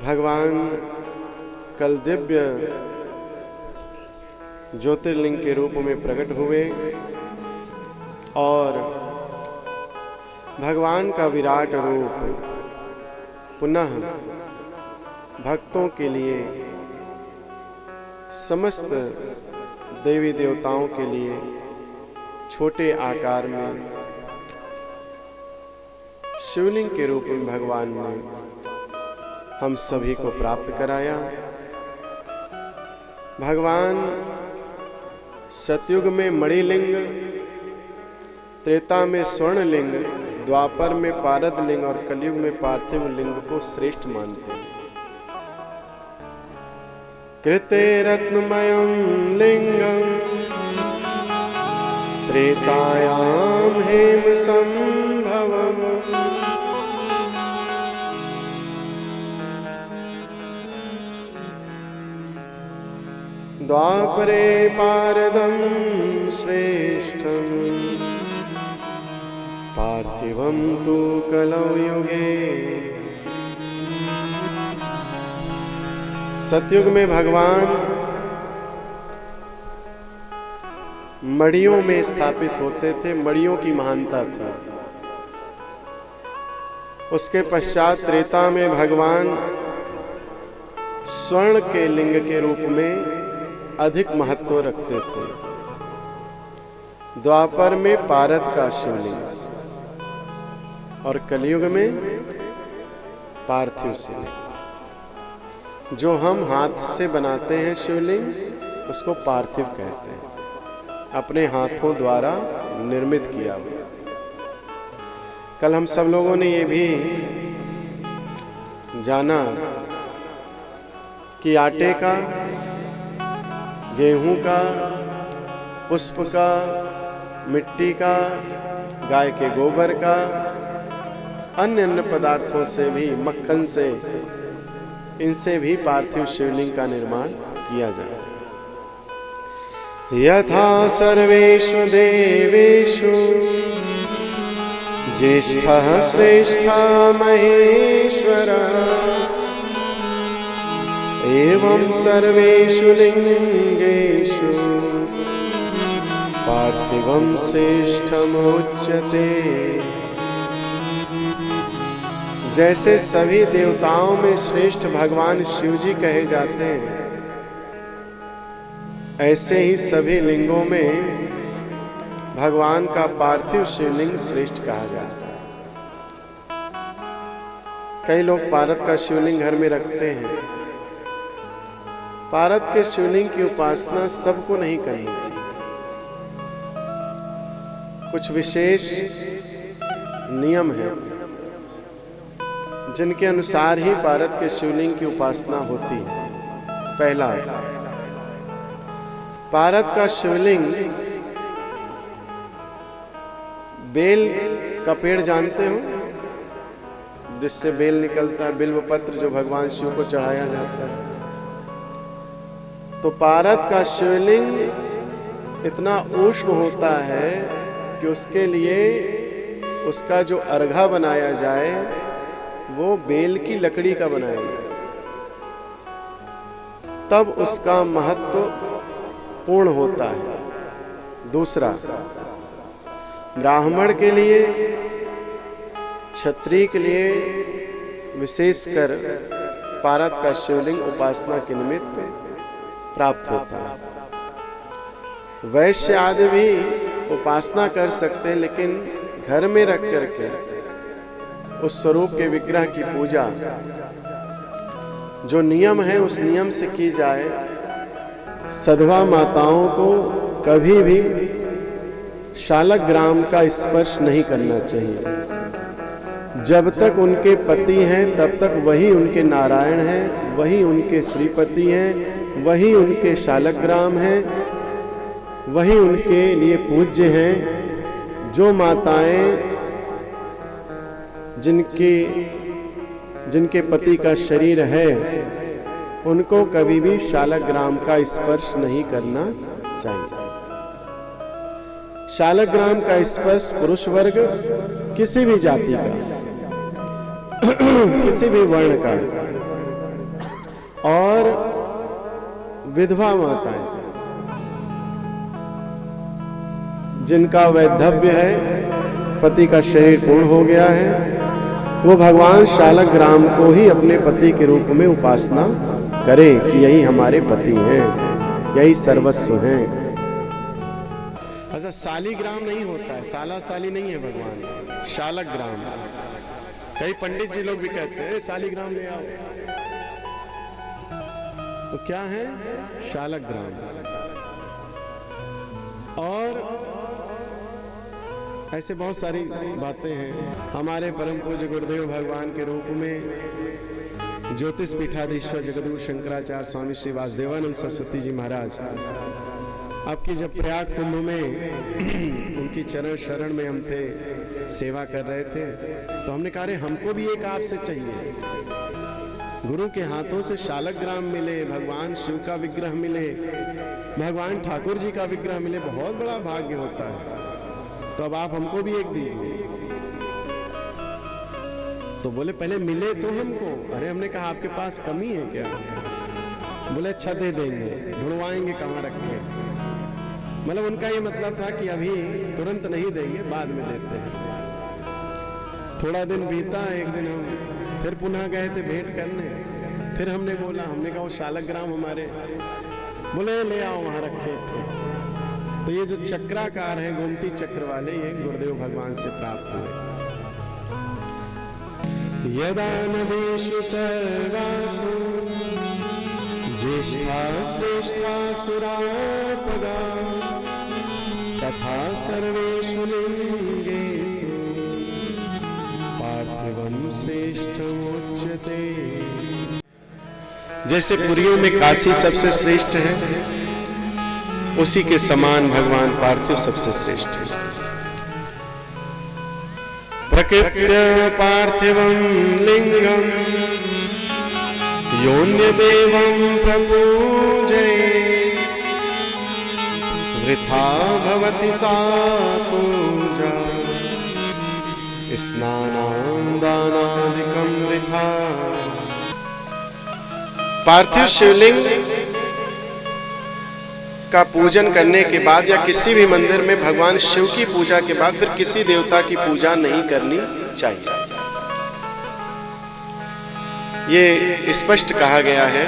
भगवान कल दिव्य ज्योतिर्लिंग के रूप में प्रकट हुए और भगवान का विराट रूप पुनः भक्तों के लिए, समस्त देवी देवताओं के लिए छोटे आकार में शिवलिंग के रूप में भगवान ने हम सभी को प्राप्त कराया। भगवान सतयुग में मणिलिंग, त्रेता में स्वर्णलिंग, द्वापर में पारद लिंग और कलयुग में पार्थिव लिंग को श्रेष्ठ मानते हैं। कृते रत्नमयं लिंगं त्रेतायां हेम संभवम् द्वापरे पारदं श्रेष्ठं पार्थिवं तु कलौ युगे। सतयुग में भगवान मड़ियों में स्थापित होते थे, मड़ियों की महानता थी। उसके पश्चात त्रेता में भगवान स्वर्ण के लिंग के रूप में अधिक महत्व रखते थे। द्वापर में पारद का शिवलिंग और कलयुग में पार्थिव शिवलिंग। जो हम हाथ से बनाते हैं शिवलिंग, उसको पार्थिव कहते हैं, अपने हाथों द्वारा निर्मित किया हुआ। कल हम सब लोगों ने ये भी जाना कि आटे का, गेहूं का, पुष्प का, मिट्टी का, गाय के गोबर का, अन्य पदार्थों से भी, मक्खन से, इनसे भी पार्थिव शिवलिंग का निर्माण किया जाए। यथा सर्वेषु देवेषु ज्येष्ठः श्रेष्ठः महेश्वरः एवं सर्वेषु लिंगेषु पार्थिवं श्रेष्ठमुच्यते। जैसे सभी देवताओं में श्रेष्ठ भगवान शिव जी कहे जाते हैं, ऐसे ही सभी लिंगों में भगवान का पार्थिव शिवलिंग श्रेष्ठ कहा जाता है। कई लोग पारद का शिवलिंग घर में रखते हैं। पारद के शिवलिंग की उपासना सबको नहीं करनी चाहिए। कुछ विशेष नियम हैं जिनके अनुसार ही पारद के शिवलिंग की उपासना होती है। पहला, पारद का शिवलिंग, बेल का पेड़ जानते हो, जिससे बेल निकलता है, बिल्व पत्र जो भगवान शिव को चढ़ाया जाता है। तो पारद का शिवलिंग इतना उष्ण होता है कि उसके लिए उसका जो अर्घा बनाया जाए वो बेल की लकड़ी का बनाया जाए, तब उसका महत्व पूर्ण होता है। दूसरा, ब्राह्मण के लिए, क्षत्रिय के लिए विशेषकर पारद का शिवलिंग उपासना के निमित्त प्राप्त होता है। वैश्य आदि भी उपासना कर सकते हैं, लेकिन घर में रख करके उस स्वरूप के विग्रह की पूजा जो नियम है उस नियम से की जाए। सधवा माताओं को कभी भी शालग्राम का स्पर्श नहीं करना चाहिए। जब तक उनके पति हैं तब तक वही उनके नारायण हैं, वही उनके श्रीपति हैं, वही उनके शालग्राम हैं, वही उनके लिए पूज्य हैं। जो माताएं जिनके पति का शरीर है, उनको कभी भी शालग्राम का स्पर्श नहीं करना चाहिए। शालग्राम का स्पर्श पुरुष वर्ग किसी भी जाति का किसी भी वर्ण का और विधवा माताएं जिनका वैधव्य है, पति का शरीर पूर्ण हो गया है, वो भगवान शालग्राम को ही अपने पति के रूप में उपासना करें कि यही हमारे पति हैं, यही सर्वस्व हैं। अच्छा, शालिग्राम नहीं होता है, साला साली नहीं है भगवान, शालग्राम। कई पंडित जी लोग भी कहते हैं शालिग्राम ले आओ, तो क्या है? शालग्राम। और ऐसे बहुत सारी बातें हैं। हमारे परम पूज्य गुरुदेव भगवान के रूप में ज्योतिष पीठाधीश्वर जगद्गुरु शंकराचार्य स्वामी श्री वासुदेवानंद सरस्वती जी महाराज आपकी जब प्रयाग कुंभ में उनकी चरण शरण में हम थे, सेवा कर रहे थे, तो हमने कहा रे हमको भी एक आपसे चाहिए। गुरु के हाथों से शालग्राम मिले, भगवान शिव का विग्रह मिले, भगवान ठाकुर जी का विग्रह मिले, बहुत बड़ा भाग्य होता है। तो अब आप हमको भी एक दीजिए। तो बोले पहले मिले तो हमको। अरे हमने कहा आपके पास कमी है क्या? बोले अच्छा दे देंगे, ढूंढवाएंगे कहाँ रखे। मतलब उनका ये मतलब था कि अभी तुरंत नहीं देंगे, बाद में देते हैं। थोड़ा दिन बीता, एक दिन हम फिर पुनः गए थे भेंट करने। फिर हमने बोला, हमने कहा वो शालग्राम हमारे, बोले ले आओ वहां रखे थे। तो ये जो चक्राकार है, गोमती चक्र वाले, ये गुरुदेव भगवान से प्राप्त हुए। यदा नदीषु सर्वासु ज्येष्ठा श्रेष्ठा सुरापदा तथा सर्वेषु लिंगेषु पार्थिवं श्रेष्ठमुच्यते। जैसे पुरियों में काशी सबसे श्रेष्ठ है, उसी के समान भगवान पार्थिव सबसे श्रेष्ठ है। प्रकृत्य पार्थिवं लिंगम योन्य देवं प्रपूजये वृथा भवति सा पूजा स्नानां दानादिकं वृथा। पार्थिव शिवलिंग का पूजन करने के बाद या किसी भी मंदिर में भगवान शिव की पूजा के बाद फिर किसी देवता की पूजा नहीं करनी चाहिए। ये स्पष्ट कहा गया है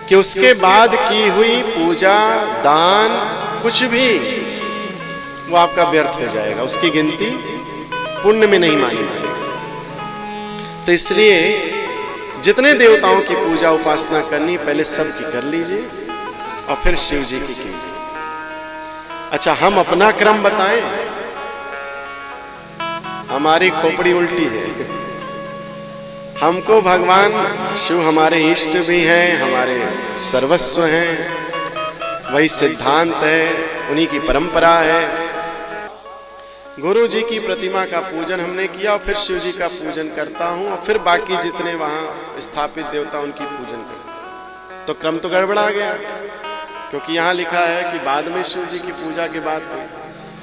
कि उसके बाद की हुई पूजा, दान, कुछ भी वो आपका व्यर्थ हो जाएगा, उसकी गिनती पुण्य में नहीं मानी जाएगी। तो इसलिए जितने देवताओं की पूजा उपासना करनी पहले सबकी कर लीजिए और फिर शिव जी की कीजिए। अच्छा, हम अपना क्रम बताएं, हमारी खोपड़ी उल्टी है। हमको भगवान शिव हमारे इष्ट भी हैं, हमारे सर्वस्व हैं, वही सिद्धांत है, उन्हीं की परंपरा है। गुरु जी की प्रतिमा का पूजन हमने किया और फिर शिव जी का पूजन करता हूं और फिर बाकी जितने वहां स्थापित देवता उनकी पूजन करता। तो क्रम तो गड़बड़ा गया, क्योंकि यहाँ लिखा है कि बाद में शिव जी की पूजा के बाद।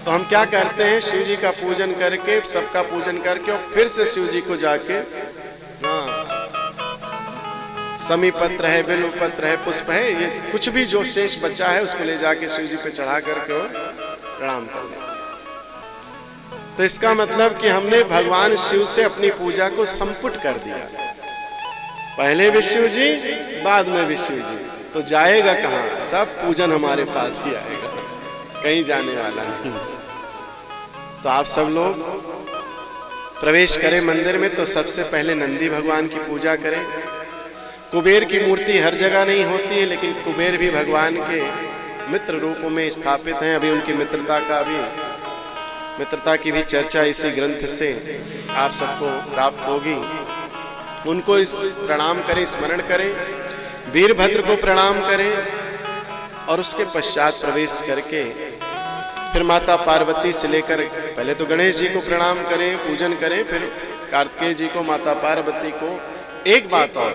तो हम क्या करते हैं, शिव जी का पूजन करके, सबका पूजन करके और फिर से शिव जी को जाके, समी पत्र है, बिल्व पत्र है, पुष्प है, ये कुछ भी जो शेष बचा है उसको ले जाके शिव जी पे चढ़ा करके प्रणाम कर लेते। तो इसका मतलब कि हमने भगवान शिव से अपनी पूजा को संपुट कर दिया। पहले भी शिव जी, बाद में भी शिव जी, तो जाएगा कहाँ? सब पूजन हमारे पास ही आएगा, कहीं जाने वाला नहीं। तो आप सब लोग प्रवेश करें मंदिर में तो सबसे पहले नंदी भगवान की पूजा करें। कुबेर की मूर्ति हर जगह नहीं होती है, लेकिन कुबेर भी भगवान के मित्र रूप में स्थापित हैं। अभी उनकी मित्रता की भी चर्चा इसी ग्रंथ से आप सबको प्राप्त होगी। उनको इस प्रणाम करें, स्मरण करें, वीरभद्र को प्रणाम करें और उसके पश्चात प्रवेश करके फिर माता पार्वती से लेकर, पहले तो गणेश जी को प्रणाम करें, पूजन करें, फिर कार्तिकेय जी को, माता पार्वती को। एक बात और,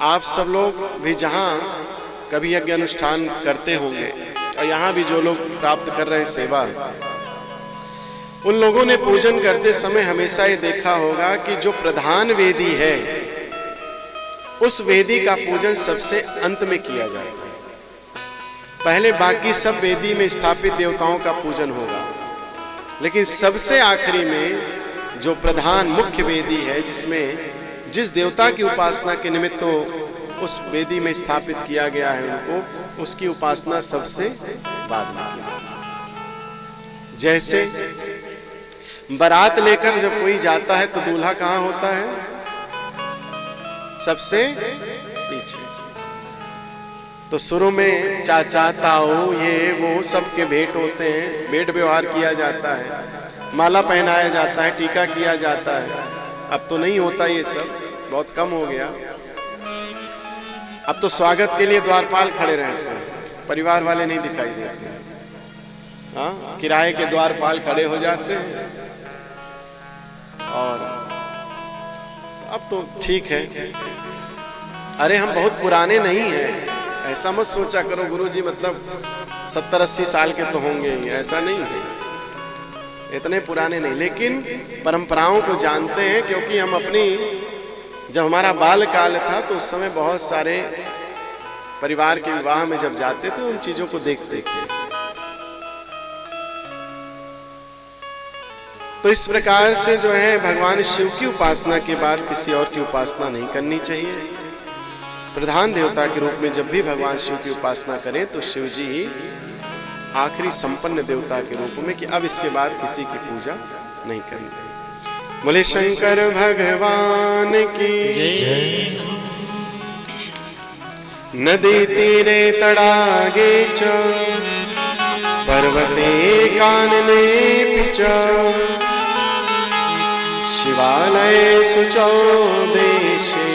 आप सब लोग भी जहाँ कभी यज्ञ अनुष्ठान करते होंगे और यहाँ भी जो लोग प्राप्त कर रहे हैं सेवा, उन लोगों ने पूजन करते समय हमेशा ये देखा होगा कि जो प्रधान वेदी है उस वेदी का पूजन सबसे अंत में किया जाता है। पहले बाकी सब वेदी में स्थापित देवताओं का पूजन होगा, लेकिन सबसे आखिरी में जो प्रधान मुख्य वेदी है, जिसमें जिस देवता की उपासना के निमित्त उस वेदी में स्थापित किया गया है उनको, उसकी उपासना सबसे बाद में की जाती है। जैसे बारात लेकर जब कोई जाता है तो दूल्हा कहाँ होता है? सबसे पीछे। तो शुरू में चाचा ताऊ ये वो सबके भेंट होते हैं, भेंट व्यवहार किया जाता है, माला पहनाया जाता है, टीका किया जाता है। अब तो नहीं होता ये सब, बहुत कम हो गया। अब तो स्वागत के लिए द्वारपाल खड़े रहते हैं, परिवार वाले नहीं दिखाई देते। हाँ, किराए के द्वारपाल खड़े हो जाते हैं। और अब तो ठीक है। अरे हम बहुत पुराने नहीं हैं, ऐसा मत सोचा करो गुरुजी, मतलब 70-80 साल के तो होंगे ही, ऐसा नहीं है, इतने पुराने नहीं। लेकिन परंपराओं को जानते हैं, क्योंकि हम अपनी जब हमारा बाल काल था तो उस समय बहुत सारे परिवार के विवाह में जब जाते थे उन चीजों को देखते थे। तो इस प्रकार से जो है भगवान शिव की उपासना के बाद किसी और की उपासना नहीं करनी चाहिए। प्रधान देवता के रूप में जब भी भगवान शिव की उपासना करें तो शिव जी आखिरी संपन्न देवता के रूप में, कि अब इसके बाद किसी की पूजा नहीं करनी। बोले शंकर भगवान की जय। नदी तीरे तड़ागे च पर्वते कानने पिच शिवालय शुचौ देशे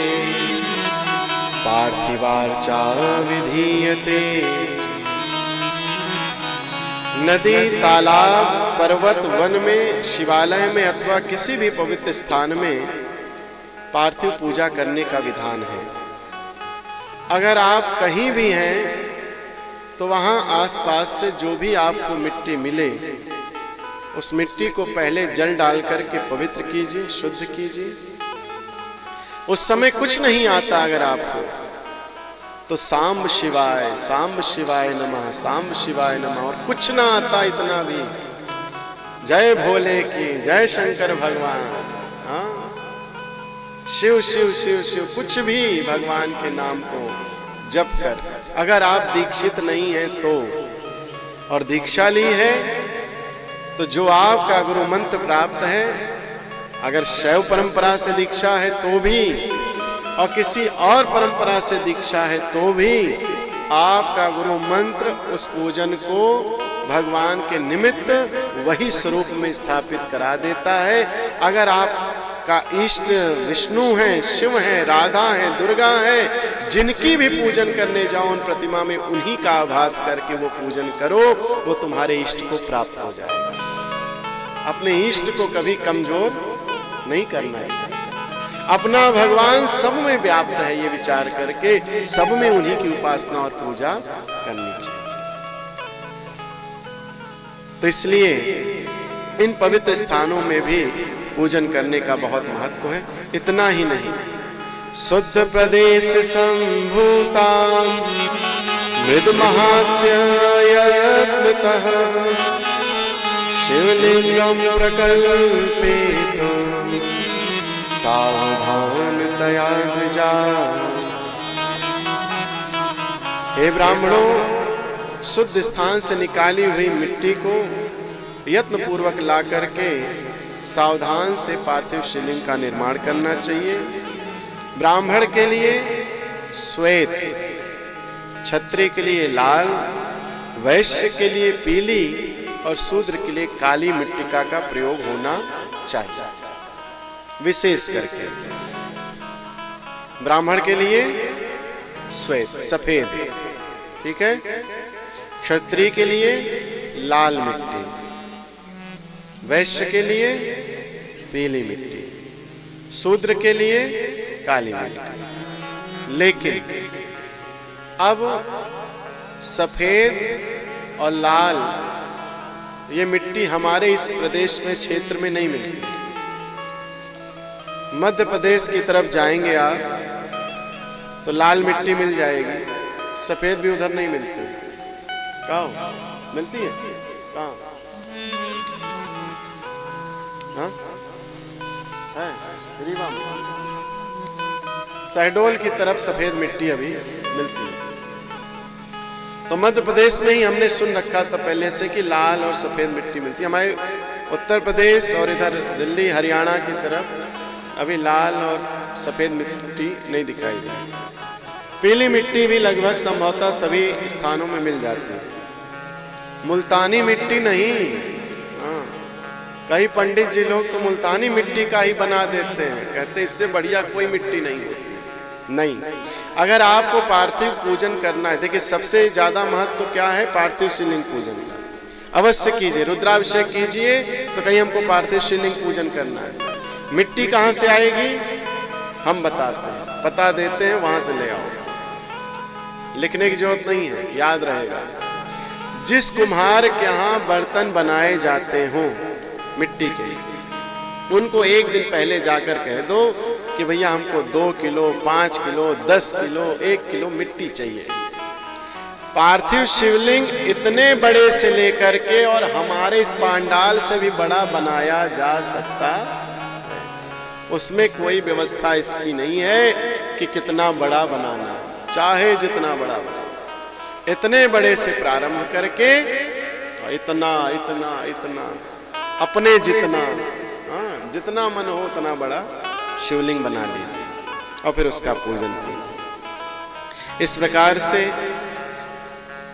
पार्थिवार्चा विधीयते। नदी, तालाब, पर्वत, वन में, शिवालय में अथवा किसी भी पवित्र स्थान में पार्थिव पूजा करने का विधान है। अगर आप कहीं भी हैं तो वहां आसपास से जो भी आपको मिट्टी मिले उस मिट्टी को पहले जल डाल करके पवित्र कीजिए, शुद्ध कीजिए। उस समय कुछ नहीं आता अगर आपको, तो सांब शिवाय नमः, सांब शिवाय नमः, और कुछ ना आता इतना भी, जय भोले की, जय शंकर भगवान, हाँ, शिव शिव शिव शिव, कुछ भी भगवान के नाम को जप कर। अगर आप दीक्षित नहीं है तो, और दीक्षा ली है तो जो आपका गुरु मंत्र प्राप्त है, अगर शैव परंपरा से दीक्षा है तो भी, और किसी और परंपरा से दीक्षा है तो भी, आपका गुरु मंत्र उस पूजन को भगवान के निमित्त वही स्वरूप में स्थापित करा देता है। अगर आपका इष्ट विष्णु है, शिव है, राधा है, दुर्गा है, जिनकी भी पूजन करने जाओ उन प्रतिमा में उन्हीं का आभास करके वो पूजन करो, वो तुम्हारे इष्ट को प्राप्त हो जाएगा। अपने इष्ट को कभी कमजोर नहीं करना चाहिए। अपना भगवान सब में व्याप्त है, ये विचार करके सब में उन्हीं की उपासना और पूजा करनी चाहिए। तो इसलिए इन पवित्र स्थानों में भी पूजन करने का बहुत महत्व है। इतना ही नहीं, शुद्ध प्रदेश संभूता मृद महात्ययत्नतः शिवलिंगम प्रकल्पित सावधानतया द्विजा। हे ब्राह्मणों, शुद्ध स्थान से निकाली हुई मिट्टी को यत्न पूर्वक ला करके सावधान से पार्थिव शिवलिंग का निर्माण करना चाहिए। ब्राह्मण के लिए श्वेत, क्षत्रिय के लिए लाल, वैश्य के लिए पीली और शूद्र के लिए काली मृत्तिका का प्रयोग होना चाहिए। विशेष करके ब्राह्मण के लिए श्वेत, सफेद, ठीक है। क्षत्रिय के लिए लाल मिट्टी, वैश्य के लिए पीली मिट्टी, शूद्र के लिए काली मिट्टी। लेकिन अब सफेद और लाल ये मिट्टी हमारे इस प्रदेश में, क्षेत्र में नहीं मिलती। मध्य प्रदेश की तरफ जाएंगे आप तो लाल मिट्टी मिल जाएगी, सफेद भी उधर नहीं मिलती। कहाँ मिलती है? कहाँ है? रीवा में शहडोल की तरफ सफेद मिट्टी अभी मिलती है। तो मध्य प्रदेश में ही हमने सुन रखा था पहले से कि लाल और सफेद मिट्टी मिलती है। हमारे उत्तर प्रदेश और इधर दिल्ली हरियाणा की तरफ अभी लाल और सफेद मिट्टी नहीं दिखाई देती। पीली मिट्टी भी लगभग संभवतः सभी स्थानों में मिल जाती है। मुल्तानी मिट्टी नहीं। कई पंडित जी लोग तो मुल्तानी मिट्टी का ही बना देते हैं, कहते इससे बढ़िया कोई मिट्टी नहीं होती। नहीं, अगर आपको पार्थिव पूजन करना है, देखिए सबसे ज्यादा महत्व तो क्या है? पार्थिव शिवलिंग पूजन का अवश्य कीजिए, रुद्राभिषेक कीजिए। तो कहीं हमको पार्थिव शिवलिंग पूजन करना है, मिट्टी कहाँ से आएगी हम बताते हैं, बता देते हैं, वहां से ले आओ। लिखने की जरूरत नहीं है, याद रहेगा। जिस कुम्हार के यहाँ बर्तन बनाए जाते हों मिट्टी के, उनको एक दिन पहले जाकर कह दो कि भैया हमको 2 किलो, 5 किलो, 10 किलो, 1 किलो मिट्टी चाहिए। पार्थिव शिवलिंग इतने बड़े से लेकर के और हमारे इस पांडाल से भी बड़ा बनाया जा सकता है। उसमें कोई व्यवस्था इसकी नहीं है कि कितना बड़ा बनाना, चाहे जितना बड़ा बना, इतने बड़े से प्रारंभ करके इतना इतना इतना अपने जितना, जितना मन हो उतना बड़ा शिवलिंग बना लीजिए और फिर उसका पूजन कीजिए। इस प्रकार से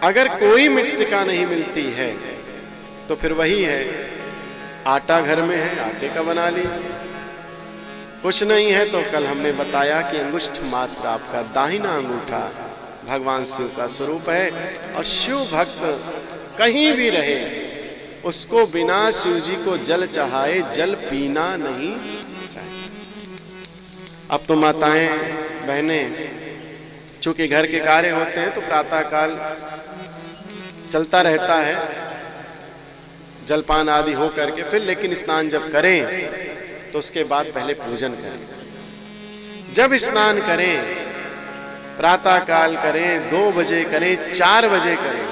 अगर कोई मृत्तिका नहीं मिलती है तो फिर वही है, आटा घर में है, आटे का बना लीजिए। कुछ नहीं है तो कल हमने बताया कि अंगुष्ठ मात्र आपका दाहिना अंगूठा भगवान शिव का स्वरूप है। और शिव भक्त कहीं भी रहे उसको बिना शिव जी को जल चढ़ाए जल पीना नहीं चाहिए। अब तो माताएं बहनें चूंकि घर के कार्य होते हैं तो प्रातः काल चलता रहता है जलपान आदि हो करके, फिर लेकिन स्नान जब करें तो उसके बाद पहले पूजन करें। जब स्नान करें प्रातः काल करें, 2 बजे करें, 4 बजे करें,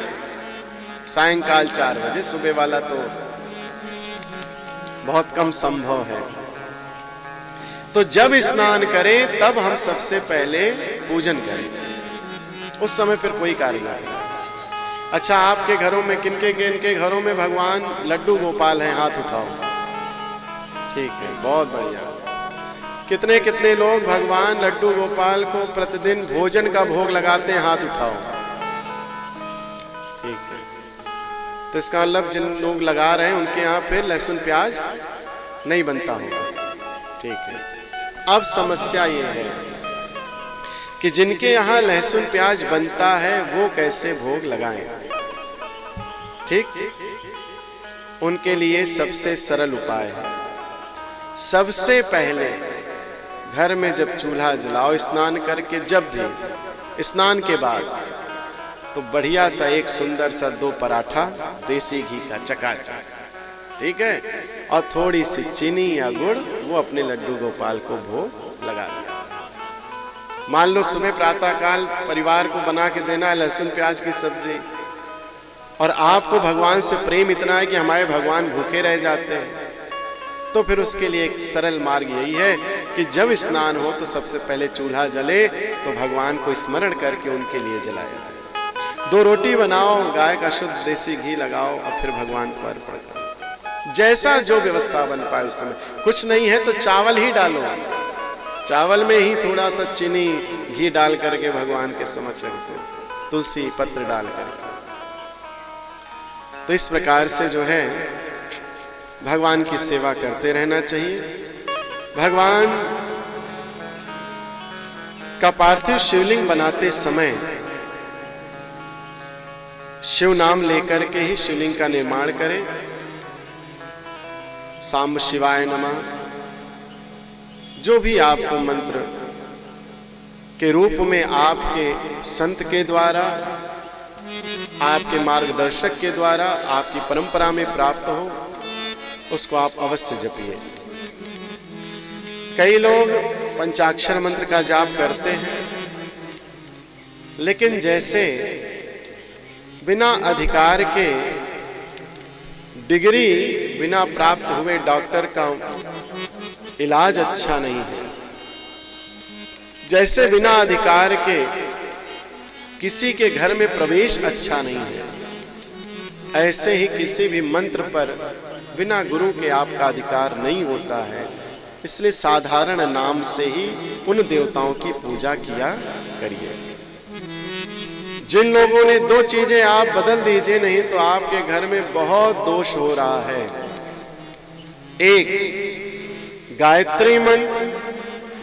सायंकाल 4 बजे, सुबह वाला तो बहुत कम संभव है। तो जब स्नान करें तब हम सबसे पहले पूजन करें, उस समय फिर कोई कार्य नहीं। अच्छा, आपके घरों में किनके घरों में भगवान लड्डू गोपाल हैं? हाथ उठाओ। ठीक है, बहुत बढ़िया। कितने कितने लोग भगवान लड्डू गोपाल को प्रतिदिन भोजन का भोग लगाते हैं? हाथ उठाओ। ठीक है, तो इसका मतलब जिन लोग लगा रहे हैं उनके यहाँ पे लहसुन प्याज नहीं बनता होगा। ठीक है, अब समस्या ये है कि जिनके यहाँ लहसुन प्याज बनता है वो कैसे भोग लगाएं? ठीक, उनके लिए सबसे सरल उपाय है, सबसे पहले घर में जब चूल्हा जलाओ स्नान करके, जब भी स्नान के बाद, तो बढ़िया सा एक सुंदर सा 2 पराठा देसी घी का चकाचक, ठीक है, और थोड़ी सी चीनी या गुड़, वो अपने लड्डू गोपाल को भोग लगा दिया। मान लो सुबह प्रातः काल परिवार को बना के देना है लहसुन प्याज की सब्जी, और आपको भगवान से प्रेम इतना है कि हमारे भगवान भूखे रह जाते हैं, तो फिर उसके लिए एक सरल मार्ग यही है कि जब स्नान हो तो सबसे पहले चूल्हा जले तो भगवान को स्मरण करके उनके लिए जलाया जाए। 2 रोटी बनाओ, गाय का शुद्ध देसी घी लगाओ और फिर भगवान को अर्पण करो। जैसा जो व्यवस्था बन पाए उस समय। कुछ नहीं है तो चावल ही डालो, चावल में ही थोड़ा सा चीनी घी डाल करके भगवान के समक्ष रख दो, तुलसी पत्र डाल करके। तो इस प्रकार से जो है भगवान की सेवा करते रहना चाहिए। भगवान का पार्थिव शिवलिंग बनाते समय शिव नाम लेकर के ही शिवलिंग का निर्माण करें। सांब शिवाय नमः, जो भी आपको मंत्र के रूप में आपके संत के द्वारा, आपके मार्गदर्शक के द्वारा, आपकी परंपरा में प्राप्त हो, उसको आप अवश्य जपिए। कई लोग पंचाक्षर मंत्र का जाप करते हैं, लेकिन जैसे बिना अधिकार के डिग्री बिना प्राप्त हुए डॉक्टर का इलाज अच्छा नहीं है, जैसे बिना अधिकार के किसी के घर में प्रवेश अच्छा नहीं है, ऐसे ही किसी भी मंत्र पर बिना गुरु के आपका अधिकार नहीं होता है। इसलिए साधारण नाम से ही उन देवताओं की पूजा किया करिए। जिन लोगों ने दो चीजें आप बदल दीजिए, नहीं तो आपके घर में बहुत दोष हो रहा है। एक गायत्री मंत्र,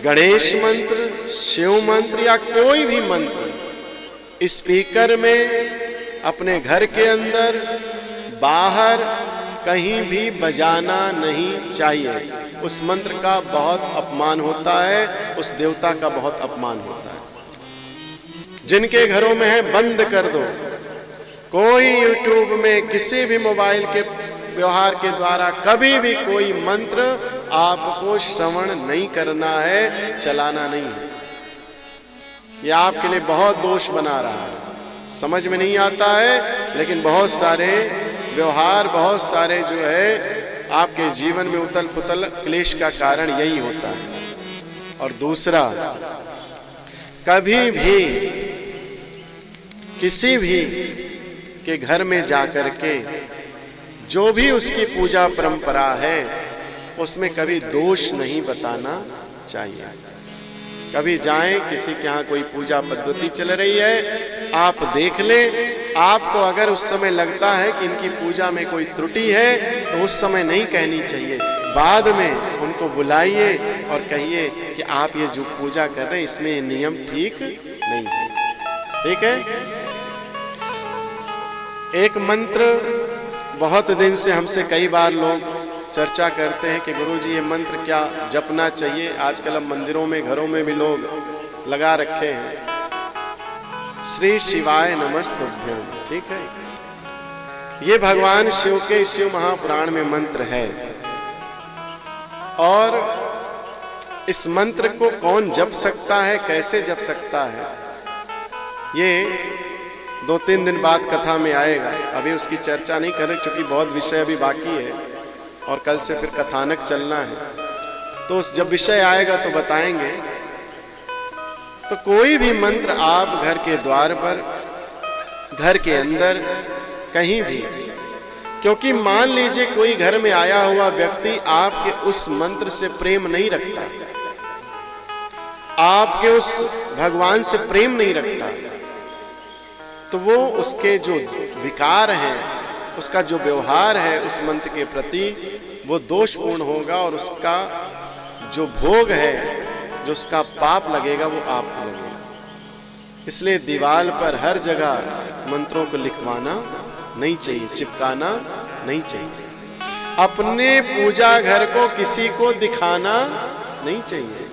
गणेश मंत्र, शिव मंत्र या कोई भी मंत्र स्पीकर में अपने घर के अंदर बाहर कहीं भी बजाना नहीं चाहिए। उस मंत्र का बहुत अपमान होता है, उस देवता का बहुत अपमान होता है। जिनके घरों में है बंद कर दो। कोई यूट्यूब में किसी भी मोबाइल के व्यवहार के द्वारा कभी भी कोई मंत्र आपको श्रवण नहीं करना है, चलाना नहीं है। यह आपके लिए बहुत दोष बना रहा है, समझ में नहीं आता है, लेकिन बहुत सारे व्यवहार, बहुत सारे जो है आपके जीवन में उथल पुथल क्लेश का कारण यही होता है। और दूसरा, कभी भी किसी भी के घर में जाकर के जो भी उसकी पूजा परंपरा है उसमें कभी दोष नहीं बताना चाहिए। कभी जाएं, किसी के यहाँ कोई पूजा पद्धति चल रही है, आप देख लें। आपको अगर उस समय लगता है कि इनकी पूजा में कोई त्रुटि है तो उस समय नहीं कहनी चाहिए, बाद में उनको बुलाइए और कहिए कि आप ये जो पूजा कर रहे हैं इसमें ये नियम ठीक नहीं है। ठीक है। एक मंत्र बहुत दिन से हमसे कई बार लोग चर्चा करते हैं कि गुरुजी ये मंत्र क्या जपना चाहिए। आजकल अब मंदिरों में, घरों में भी लोग लगा रखे हैं, श्री शिवाय नमस्तुभ्यं। ठीक है, ये भगवान शिव के शिव महापुराण में मंत्र है। और इस मंत्र को कौन जप सकता है, कैसे जप सकता है, ये 2-3 दिन बाद कथा में आएगा। अभी उसकी चर्चा नहीं करें क्योंकि बहुत विषय अभी बाकी है और कल से फिर कथानक चलना है। तो जब विषय आएगा तो बताएंगे। तो कोई भी मंत्र आप घर के द्वार पर, घर के अंदर, कहीं भी, क्योंकि मान लीजिए कोई घर में आया हुआ व्यक्ति आपके उस मंत्र से प्रेम नहीं रखता, आपके उस भगवान से प्रेम नहीं रखता, तो वो उसके जो विकार हैं, उसका जो व्यवहार है उस मंत्र के प्रति वो दोषपूर्ण होगा और उसका जो भोग है, जो उसका पाप लगेगा वो आपको लगेगा। इसलिए दीवार पर हर जगह मंत्रों को लिखवाना नहीं चाहिए, चिपकाना नहीं चाहिए। अपने पूजा घर को किसी को दिखाना नहीं चाहिए।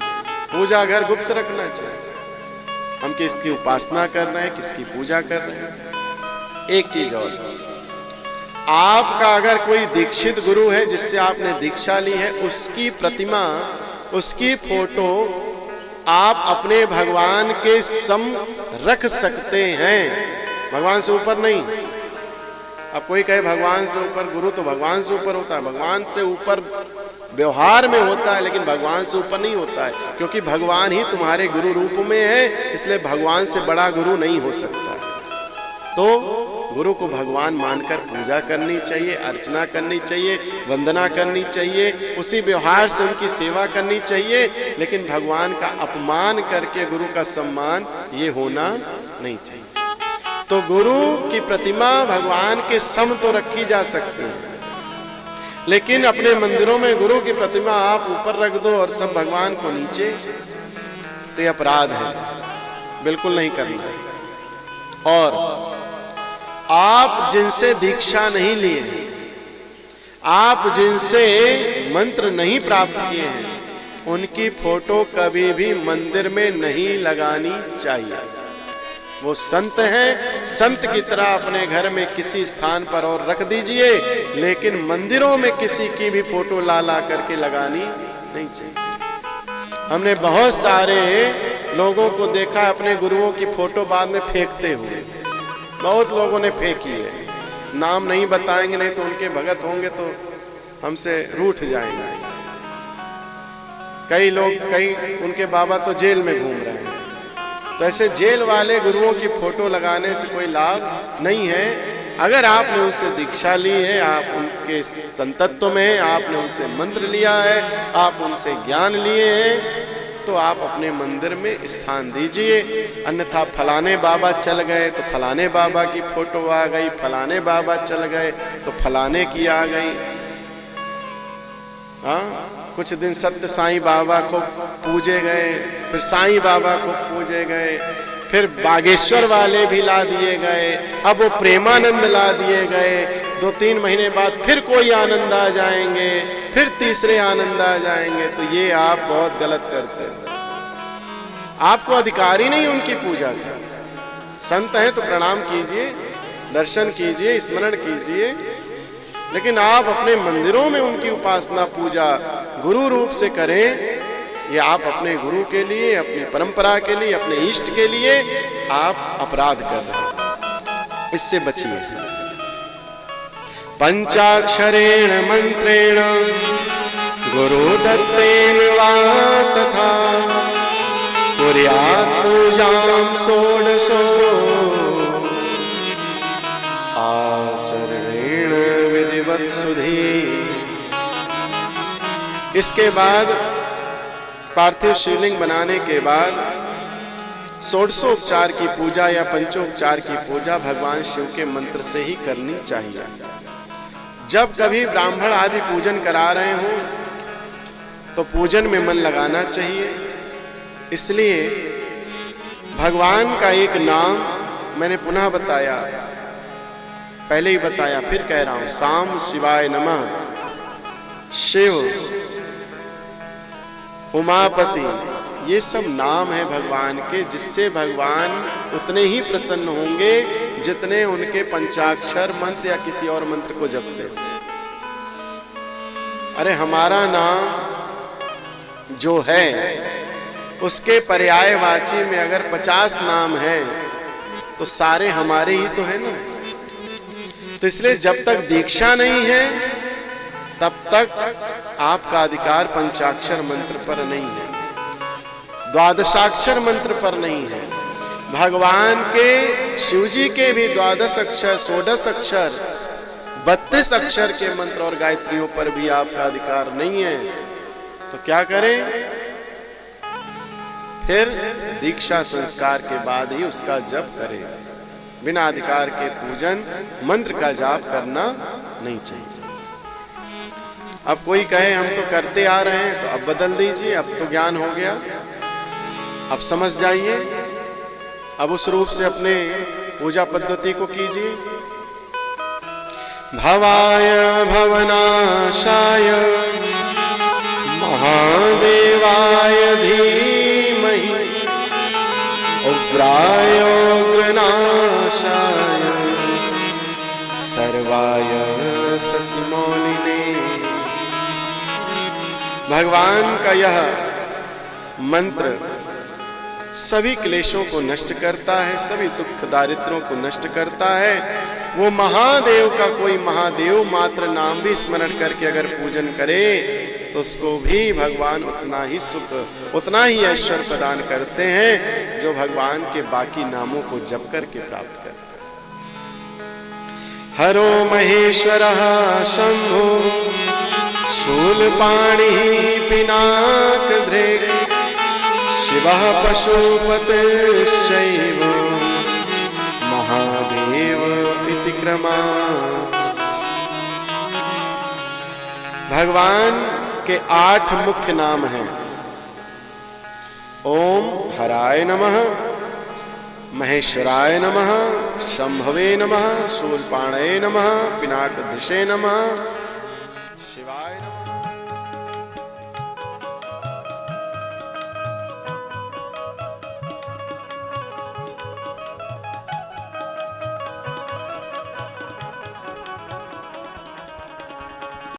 पूजा घर गुप्त रखना चाहिए। हम किसकी उपासना कर रहे हैं, किसकी पूजा कर रहे हैं। एक चीज और, आपका अगर कोई दीक्षित गुरु है जिससे आपने दीक्षा ली है, उसकी प्रतिमा, उसकी फोटो आप अपने भगवान के सम रख सकते हैं, भगवान से ऊपर नहीं। अब कोई कहे भगवान से ऊपर, गुरु तो भगवान से ऊपर होता है, भगवान से ऊपर व्यवहार में होता है लेकिन भगवान से ऊपर नहीं होता है, क्योंकि भगवान ही तुम्हारे गुरु रूप में है। इसलिए भगवान से बड़ा गुरु नहीं हो सकता। तो गुरु को भगवान मानकर पूजा करनी चाहिए, अर्चना करनी चाहिए, वंदना करनी चाहिए, उसी व्यवहार से उनकी सेवा करनी चाहिए। लेकिन भगवान का अपमान करके गुरु का सम्मान ये होना नहीं चाहिए। तो गुरु की प्रतिमा भगवान के सम तो रखी जा सकती है, लेकिन अपने मंदिरों में गुरु की प्रतिमा आप ऊपर रख दो और सब भगवान को नीचे, तो ये अपराध है, बिल्कुल नहीं करना है। और आप जिनसे दीक्षा नहीं लिए, आप जिनसे मंत्र नहीं प्राप्त किए हैं, उनकी फोटो कभी भी मंदिर में नहीं लगानी चाहिए। वो संत हैं, संत की तरह अपने घर में किसी स्थान पर और रख दीजिए, लेकिन मंदिरों में किसी की भी फोटो ला ला करके लगानी नहीं चाहिए। हमने बहुत सारे लोगों को देखा अपने गुरुओं की फोटो बाद में फेंकते हुए, बहुत लोगों ने फेंकी है। नाम नहीं बताएंगे, नहीं तो उनके भगत होंगे तो हमसे रूठ जाएंगे। कई लोग, कई उनके बाबा तो जेल में घूम रहे हैं। तो ऐसे जेल वाले गुरुओं की फोटो लगाने से कोई लाभ नहीं है। अगर आपने उनसे दीक्षा ली है, आप उनके संतत्व में हैं, आपने उनसे मंत्र लिया है, आप उनसे ज्ञान लिए हैं, तो आप अपने मंदिर में स्थान दीजिए। अन्यथा फलाने बाबा चल गए तो फलाने बाबा की फोटो आ गई, फलाने बाबा चल गए तो फलाने की आ गई। हाँ, कुछ दिन सत्य साईं बाबा को पूजे गए, फिर साईं बाबा को पूजे गए, फिर बागेश्वर वाले भी ला दिए गए, अब वो प्रेमानंद ला दिए गए। 2-3 महीने बाद फिर कोई आनंद आ जाएंगे, फिर तीसरे आनंद आ जाएंगे। तो ये आप बहुत गलत करते हो। आपको अधिकार ही नहीं उनकी पूजा का। संत हैं तो प्रणाम कीजिए, दर्शन कीजिए, स्मरण कीजिए, लेकिन आप अपने मंदिरों में उनकी उपासना पूजा गुरु रूप से करें। ये आप अपने गुरु के लिए, अपनी परंपरा के लिए, अपने इष्ट के लिए आप अपराध कर रहे हैं। इससे बचिए। पंचाक्षरेण मंत्रेण गुरु दत्तेन वा तथा कुर्यात् पूजां षोडशो आचरणेन विधिवत् सुधी। इसके बाद पार्थिव शिवलिंग बनाने के बाद षोडशोपचार की पूजा या पंचोपचार की पूजा भगवान शिव के मंत्र से ही करनी चाहिए। जब कभी ब्राह्मण आदि पूजन करा रहे हों तो पूजन में मन लगाना चाहिए। इसलिए भगवान का एक नाम मैंने पुनः बताया, पहले ही बताया, फिर कह रहा हूं, साम शिवाय नमः, शिव, उमापति, ये सब नाम है भगवान के, जिससे भगवान उतने ही प्रसन्न होंगे जितने उनके पंचाक्षर मंत्र या किसी और मंत्र को जपते। अरे हमारा नाम जो है उसके पर्यायवाची में अगर 50 नाम है तो सारे हमारे ही तो है ना। तो इसलिए जब तक दीक्षा नहीं है तब तक आपका अधिकार पंचाक्षर मंत्र पर नहीं है, द्वादशाक्षर मंत्र पर नहीं है। भगवान के, शिवजी के भी 12 अक्षर, 16 अक्षर, 32 अक्षर के मंत्र और गायत्रियों पर भी आपका अधिकार नहीं है। तो क्या करें? फिर दीक्षा संस्कार के बाद ही उसका जप करें। बिना अधिकार के पूजन मंत्र का जाप करना नहीं चाहिए। अब कोई कहे हम तो करते आ रहे हैं, तो अब बदल दीजिए, अब तो ज्ञान हो गया, अब समझ जाइए, अब उस रूप से अपने पूजा पद्धति को कीजिए। भवाय भवनाशाय महादेवाय धीमहि उग्राय उग्रनाशाय सर्वाय शशिमौलिने। भगवान का यह मंत्र सभी क्लेशों को नष्ट करता है, सभी दुख दारिद्रों को नष्ट करता है। वो महादेव का कोई महादेव मात्र नाम भी स्मरण करके अगर पूजन करे तो उसको भी भगवान उतना ही सुख, उतना ही ऐश्वर्य प्रदान करते हैं जो भगवान के बाकी नामों को जप करके प्राप्त करते हैं। हरो महेश्वरः शंभो शूलपाणिः पिनाकधृक् शिवः पशुपतिश्चैव महादेव इति क्रमात्। भगवान के 8 मुख्य नाम हैं। ओम हराय नमः, महेश्वराय नमः, शंभवे नमः, शूलपाणये नमः, पिनाकधृषे नमः, शिवाय नमः।